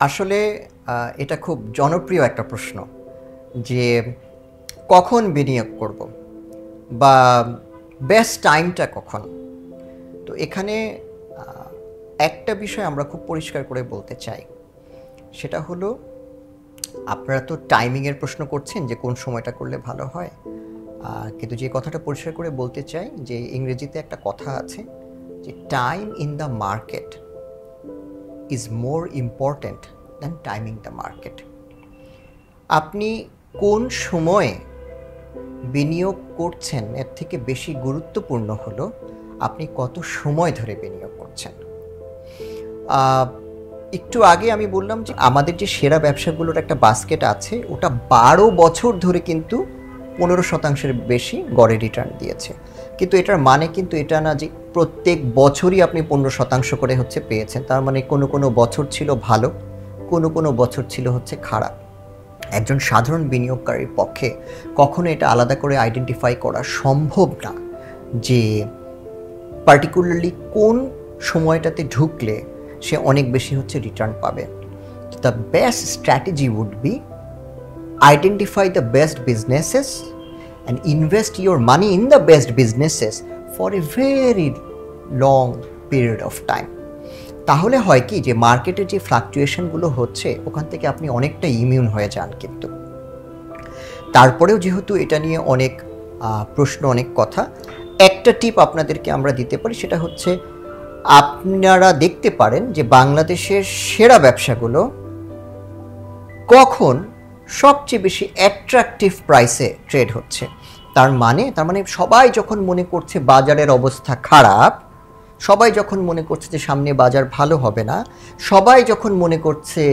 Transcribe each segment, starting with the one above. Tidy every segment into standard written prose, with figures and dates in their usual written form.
আসলে এটা খুব জনপ্রিয় একটা প্রশ্ন যে কখন বিনিয়োগ করব বা বেস্ট টাইমটা কখন। তো এখানে একটা বিষয় আমরা খুব পরিষ্কার করে বলতে চাই, সেটা হলো আপনারা তো টাইমিংয়ের প্রশ্ন করছেন যে কোন সময়টা করলে ভালো হয়, কিন্তু যে কথাটা পরিষ্কার করে বলতে চাই যে ইংরেজিতে একটা কথা আছে যে time in the market is more important than timing the market. আপনি কোন সময়ে বিনিয়োগ করছেন এর থেকে বেশি গুরুত্বপূর্ণ হলো আপনি কত সময় ধরে বিনিয়োগ করছেন। একটু আগে আমি বললাম যে আমাদের যে সেরা ব্যবসাগুলোর একটা বাস্কেট আছে, ওটা 12 বছর ধরে কিন্তু 15% বেশি গড়ে রিটার্ন দিয়েছে। কিন্তু এটার মানে কিন্তু এটা না যে প্রত্যেক বছরই আপনি 15% করে হচ্ছে পেয়েছেন। তার মানে কোনো কোনো বছর ছিল ভালো, কোনো কোনো বছর ছিল হচ্ছে খারাপ। একজন সাধারণ বিনিয়োগকারীর পক্ষে কখনো এটা আলাদা করে আইডেন্টিফাই করা সম্ভব না যে পার্টিকুলারলি কোন সময়টাতে ঢুকলে সে অনেক বেশি হচ্ছে রিটার্ন পাবে। The best strategy would be identify the best businesses and invest your money in the best businesses for a very long period of time. তাহলে হয় কি যে মার্কেটের যে ফ্লাকচুয়েশনগুলো হচ্ছে ওখান থেকে আপনি অনেকটা ইমিউন হয়ে যান। কিন্তু তারপরেও যেহেতু এটা নিয়ে অনেক প্রশ্ন, অনেক কথা, একটা টিপ আপনাদেরকে আমরা দিতে পারি, সেটা হচ্ছে আপনারা দেখতে পারেন যে বাংলাদেশের সেরা ব্যবসাগুলো কখন সবচেয়ে বেশি অ্যাট্রাকটিভ প্রাইসে ট্রেড হচ্ছে। তার মানে সবাই যখন মনে করছে বাজারের অবস্থা খারাপ, সবাই যখন মনে করছে যে সামনে বাজার ভালো হবে না, সবাই যখন মনে করছে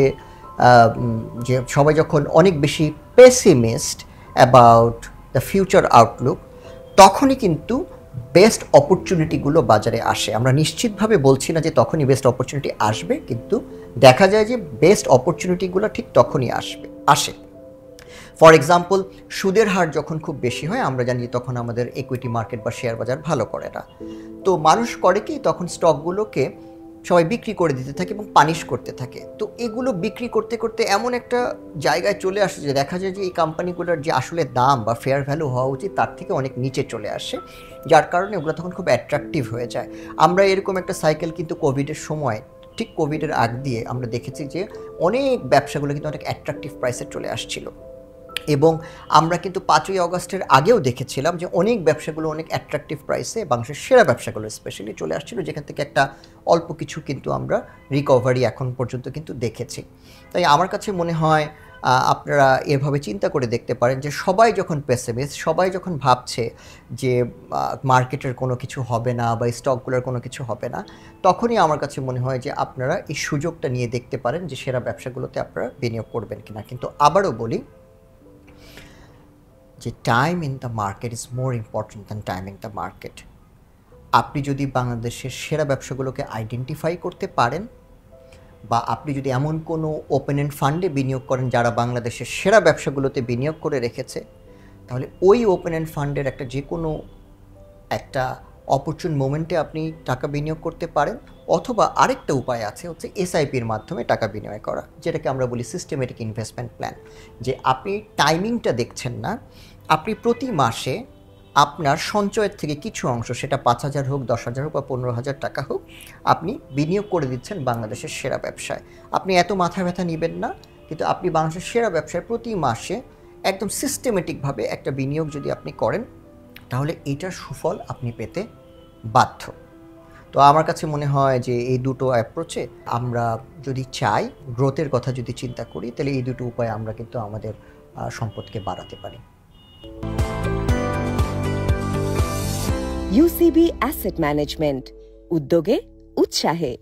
যে সবাই যখন অনেক বেশি pessimist about the future Outlook, তখনই কিন্তু বেস্ট অপরচুনিটিগুলো বাজারে আসে। আমরা নিশ্চিতভাবে বলছি না যে তখনই বেস্ট অপরচুনিটি আসবে, কিন্তু দেখা যায় যে বেস্ট অপরচুনিটিগুলো ঠিক তখনই আসে। ফর এক্সাম্পল, সুদের হার যখন খুব বেশি হয় আমরা জানি তখন আমাদের ইকুইটি মার্কেট বা শেয়ার বাজার ভালো করে না। তো মানুষ করে কি, তখন স্টকগুলোকে সবাই বিক্রি করে দিতে থাকে এবং পানিশ করতে থাকে। তো এগুলো বিক্রি করতে করতে এমন একটা জায়গায় চলে আসে যে দেখা যায় যে এই কোম্পানিগুলোর যে আসলে দাম বা ফেয়ার ভ্যালু হওয়া উচিত তার থেকে অনেক নিচে চলে আসে, যার কারণে ওগুলো তখন খুব অ্যাট্রাকটিভ হয়ে যায়। আমরা এরকম একটা সাইকেল কিন্তু কোভিডের সময়, ঠিক কোভিডের আগ দিয়ে আমরা দেখেছি যে অনেক ব্যবসাগুলো কিন্তু অনেক অ্যাট্রাকটিভ প্রাইসে চলে আসছিল। এবং আমরা কিন্তু 5ই অগাস্টের আগেও দেখেছিলাম যে অনেক ব্যবসাগুলো অনেক অ্যাট্রাকটিভ প্রাইসে বাংলাদেশের সেরা ব্যবসাগুলো স্পেশালি চলে আসছিল, যেখান থেকে একটা অল্প কিছু কিন্তু আমরা রিকভারি এখন পর্যন্ত কিন্তু দেখেছি। তাই আমার কাছে মনে হয় আপনারা এভাবে চিন্তা করে দেখতে পারেন যে সবাই যখন পেসিমিস্ট, সবাই যখন ভাবছে যে মার্কেটের কোনো কিছু হবে না বা স্টকগুলোর কোনো কিছু হবে না, তখনই আমার কাছে মনে হয় যে আপনারা এই সুযোগটা নিয়ে দেখতে পারেন যে সেরা ব্যবসাগুলোতে আপনারা বিনিয়োগ করবেন কিনা। কিন্তু আবারও বলি যে time in the market is more important than timing the market. আপনি যদি বাংলাদেশের সেরা ব্যবসাগুলোকে আইডেন্টিফাই করতে পারেন, বা আপনি যদি এমন কোনো ওপেন এন্ড ফান্ডে বিনিয়োগ করেন যারা বাংলাদেশের সেরা ব্যবসাগুলোতে বিনিয়োগ করে রেখেছে, তাহলে ওই ওপেন এন্ড ফান্ডের একটা যে কোনো একটা অপরচুন মোমেন্টে আপনি টাকা বিনিয়োগ করতে পারেন। অথবা আরেকটা উপায় আছে হচ্ছে এসআইপির মাধ্যমে টাকা বিনিয়োগ করা, যেটাকে আমরা বলি সিস্টেমেটিক ইনভেস্টমেন্ট প্ল্যান। যে আপনি টাইমিংটা দেখছেন না, আপনি প্রতি মাসে আপনার সঞ্চয়ের থেকে কিছু অংশ, সেটা 5,000 হোক, 10,000 হোক বা 15,000 টাকা হোক, আপনি বিনিয়োগ করে দিচ্ছেন বাংলাদেশের সেরা ব্যবসায়। আপনি এত মাথা ব্যথা নেবেন না, কিন্তু আপনি বাংলাদেশের সেরা ব্যবসায় প্রতি মাসে একদম সিস্টেমেটিকভাবে একটা বিনিয়োগ যদি আপনি করেন, তাহলে এটার সুফল আপনি পেতে বাধ্য। তো আমার কাছে মনে হয় যে এই দুটো অ্যাপ্রোচে আমরা যদি চাই গ্রোথের কথা যদি চিন্তা করি, তাহলে এই দুটো উপায়ে আমরা কিন্তু আমাদের সম্পদকে বাড়াতে পারি। ইউসিবি অ্যাসেট ম্যানেজমেন্ট, উদ্যোগে উৎসাহে।